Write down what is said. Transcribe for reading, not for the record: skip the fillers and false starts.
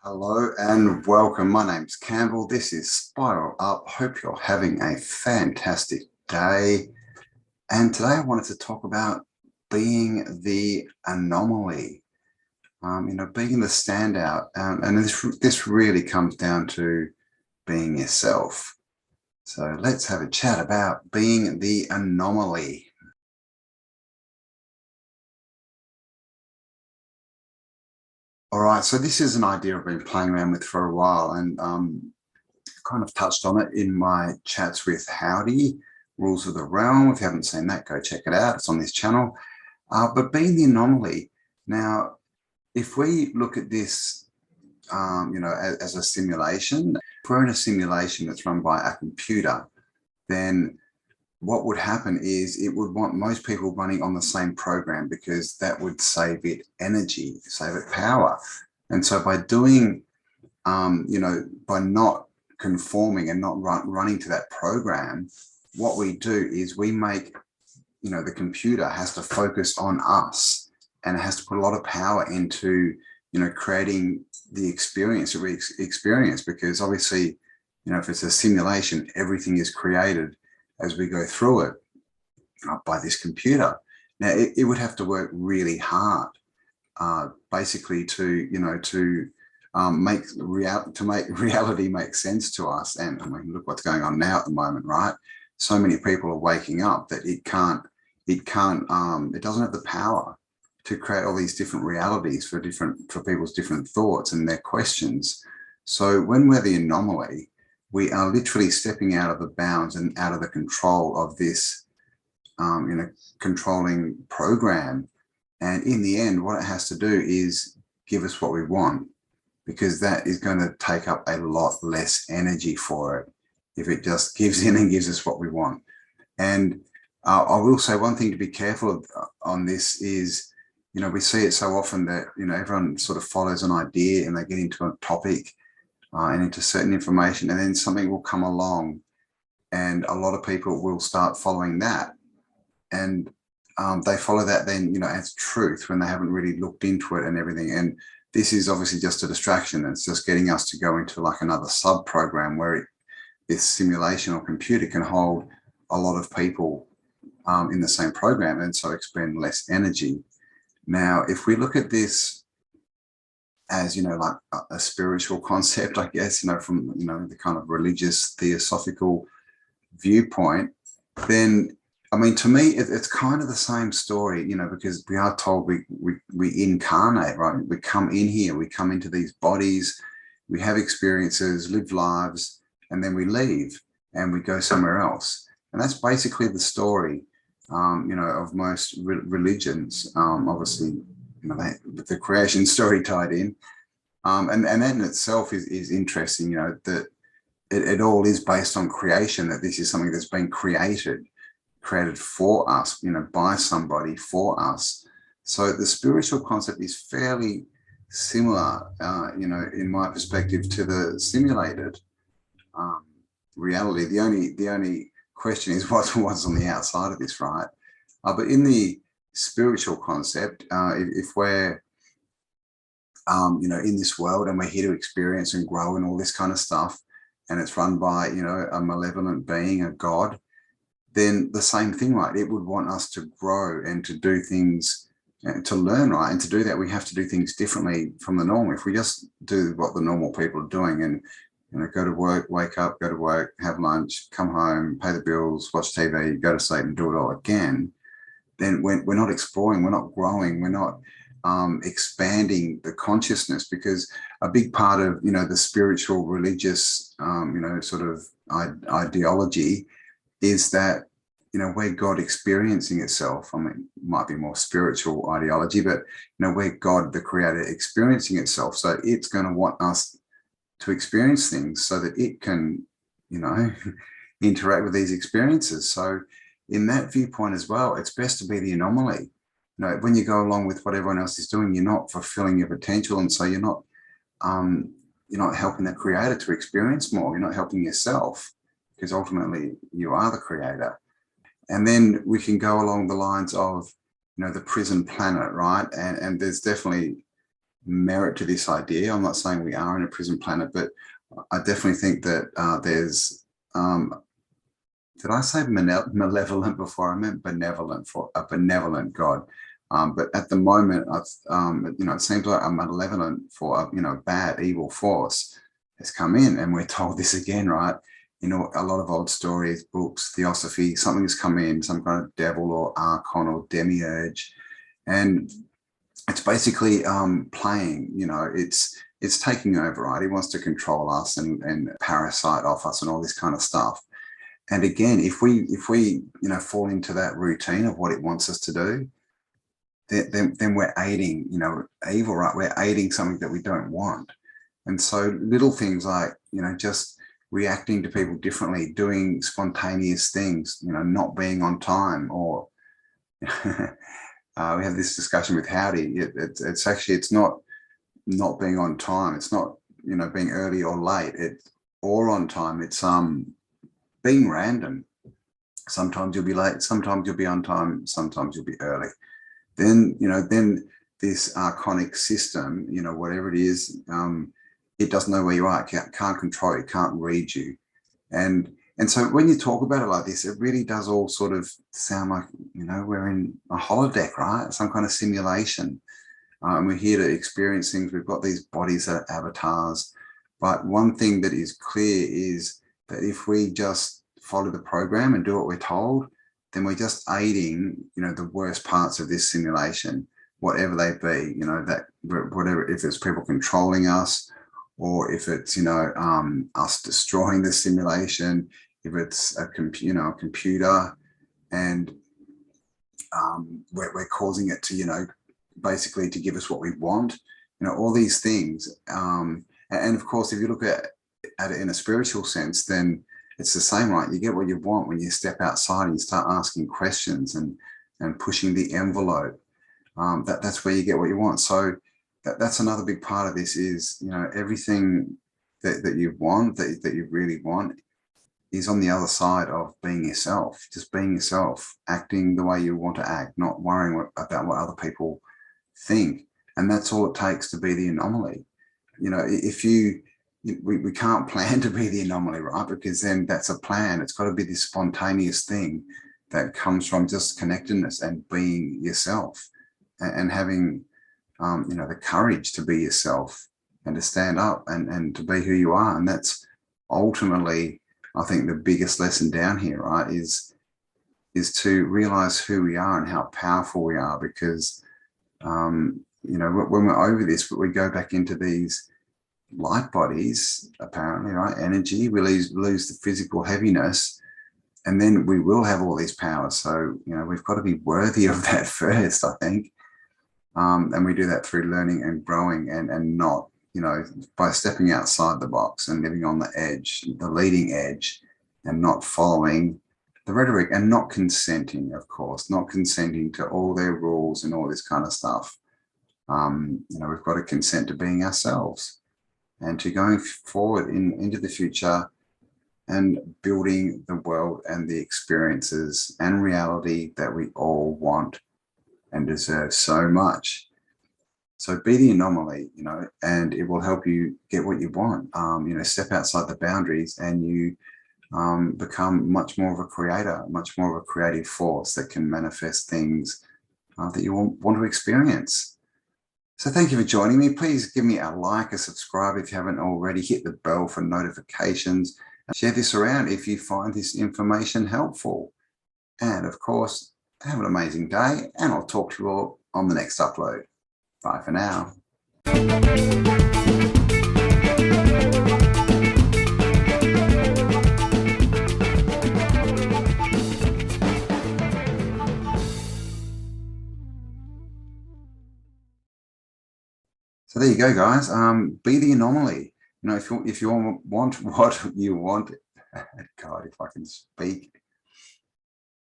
Hello and welcome. My name's Campbell. This is Spiral Up. Hope you're having a fantastic day. And today I wanted to talk about being the anomaly, being the standout. And this really comes down to being yourself. So let's have a chat about being the anomaly. All right, so this is an idea I've been playing around with for a while, and kind of touched on it in my chats with Howdy, Rules of the Realm. If you haven't seen that, go check it out. It's on this channel. But being the anomaly, now, if we look at this, as a simulation, if we're in a simulation that's run by a computer, then what would happen is it would want most people running on the same program because that would save it energy, save it power. And so by doing, by not conforming and not running to that program, what we do is we make, the computer has to focus on us, and it has to put a lot of power into, creating the experience that we experience, because obviously, if it's a simulation, everything is created as we go through it by this computer. Now, it would have to work really hard, basically to make reality make sense to us. And I mean, look what's going on now at the moment, right? So many people are waking up that it doesn't have the power to create all these different realities for people's different thoughts and their questions. So when we're the anomaly, we are literally stepping out of the bounds and out of the control of this, controlling program. And in the end, what it has to do is give us what we want, because that is going to take up a lot less energy for it if it just gives in and gives us what we want. And I will say one thing to be careful of on this is, we see it so often that, everyone sort of follows an idea and they get into a topic and into certain information, and then something will come along and a lot of people will start following that. And they follow that then, as truth, when they haven't really looked into it and everything. And this is obviously just a distraction. It's just getting us to go into like another sub program where this simulation or computer can hold a lot of people in the same program, and so expend less energy. Now, if we look at this as, like a spiritual concept, I guess, from, the kind of religious theosophical viewpoint, then I mean, to me, it's kind of the same story, because we are told we incarnate, right? We come in here, we come into these bodies, we have experiences, live lives, and then we leave and we go somewhere else. And that's basically the story, of most religions. Obviously, with the creation story tied in. And that in itself is interesting, that it all is based on creation, that this is something that's been created for us, by somebody for us. So the spiritual concept is fairly similar, in my perspective, to the simulated reality. The only question is what's on the outside of this, right? But in the spiritual concept, if we're in this world and we're here to experience and grow and all this kind of stuff, and it's run by, a malevolent being, a god, then the same thing, right? It would want us to grow and to do things and to learn, right? And to do that, we have to do things differently from the norm. If we just do what the normal people are doing and, go to work, wake up, go to work, have lunch, come home, pay the bills, watch TV, go to sleep and do it all again, then we're not exploring, we're not growing, we're not expanding the consciousness, because a big part of, the spiritual religious, sort of ideology is that, where God experiencing itself, I mean, it might be more spiritual ideology, but, where God, the creator, experiencing itself. So it's going to want us to experience things so that it can, interact with these experiences. So in that viewpoint as well, it's best to be the anomaly. When you go along with what everyone else is doing, you're not fulfilling your potential. And so you're not helping the creator to experience more. You're not helping yourself, because ultimately you are the creator. And then we can go along the lines of, the prison planet, right? And there's definitely merit to this idea. I'm not saying we are in a prison planet, but I definitely think that there's, did I say malevolent before? I meant benevolent, for a benevolent God. But at the moment, it seems like a malevolent for bad, evil force has come in, and we're told this again, right? A lot of old stories, books, theosophy, something has come in, some kind of devil or archon or demiurge, and it's basically playing. It's taking over, right? He wants to control us and parasite off us and all this kind of stuff. And again, if we fall into that routine of what it wants us to do, then we're aiding evil, right? We're aiding something that we don't want. And so little things like just reacting to people differently, doing spontaneous things, not being on time, or we have this discussion with Howdy. It's not being on time. It's not being early or late. Or on time. It's being random. Sometimes you'll be late, sometimes you'll be on time, sometimes you'll be early. Then this archonic system, whatever it is, it doesn't know where you are. It can't control you, can't read you. And so when you talk about it like this, it really does all sort of sound like, we're in a holodeck, right? Some kind of simulation. And we're here to experience things. We've got these bodies that are avatars. But one thing that is clear is that if we just follow the program and do what we're told, then we're just aiding, the worst parts of this simulation, whatever they be, that whatever, if it's people controlling us, or if it's, us destroying the simulation, if it's a computer, and we're causing it to, basically to give us what we want, all these things. And of course, if you look at it in a spiritual sense, then it's the same, right? You get what you want when you step outside and you start asking questions and pushing the envelope. That's where you get what you want. So that's another big part of this is, everything that you want, that you really want, is on the other side of being yourself, just being yourself, acting the way you want to act, not worrying about what other people think. And that's all it takes to be the anomaly. We can't plan to be the anomaly, right? Because then that's a plan. It's got to be this spontaneous thing that comes from just connectedness and being yourself, and having, the courage to be yourself and to stand up and to be who you are. And that's ultimately, I think, the biggest lesson down here, right, is to realize who we are and how powerful we are. Because, when we're over this, we go back into these light bodies, apparently, right? Energy, we lose the physical heaviness, and then we will have all these powers. So, we've got to be worthy of that first, I think. And we do that through learning and growing, and not, by stepping outside the box and living on the edge, the leading edge, and not following the rhetoric, and not consenting, of course, not consenting to all their rules and all this kind of stuff. We've got to consent to being ourselves and to going forward into the future and building the world and the experiences and reality that we all want and deserve so much. So be the anomaly, and it will help you get what you want. Step outside the boundaries, and you become much more of a creator, much more of a creative force that can manifest things that you want to experience. So thank you for joining me. Please give me a like, a subscribe if you haven't already. Hit the bell for notifications. Share this around if you find this information helpful. And of course, have an amazing day, and I'll talk to you all on the next upload. Bye for now. So there you go, guys. Be the anomaly. If you want what you want, God, if I can speak.